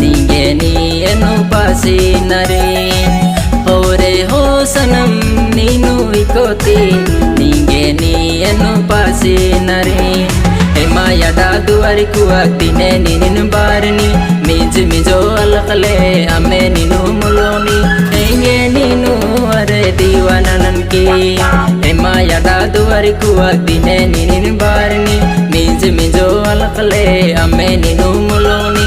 नींगे नीनु पासिनरे होरे हो सनम नीनु इकोती नींगे नीनु पासिनरे हेमा यदा दुआरी कुआक्तिने नीनु बारनी मिज मिजो अलकले अमे नीनु मुलोनी हेंगे नीनु अरे दीवाना ननकी हेमा यदा दुआरी कुआक्तिने नीनु बारनी मिज मिजो अलकले अमे नीनु मुलोनी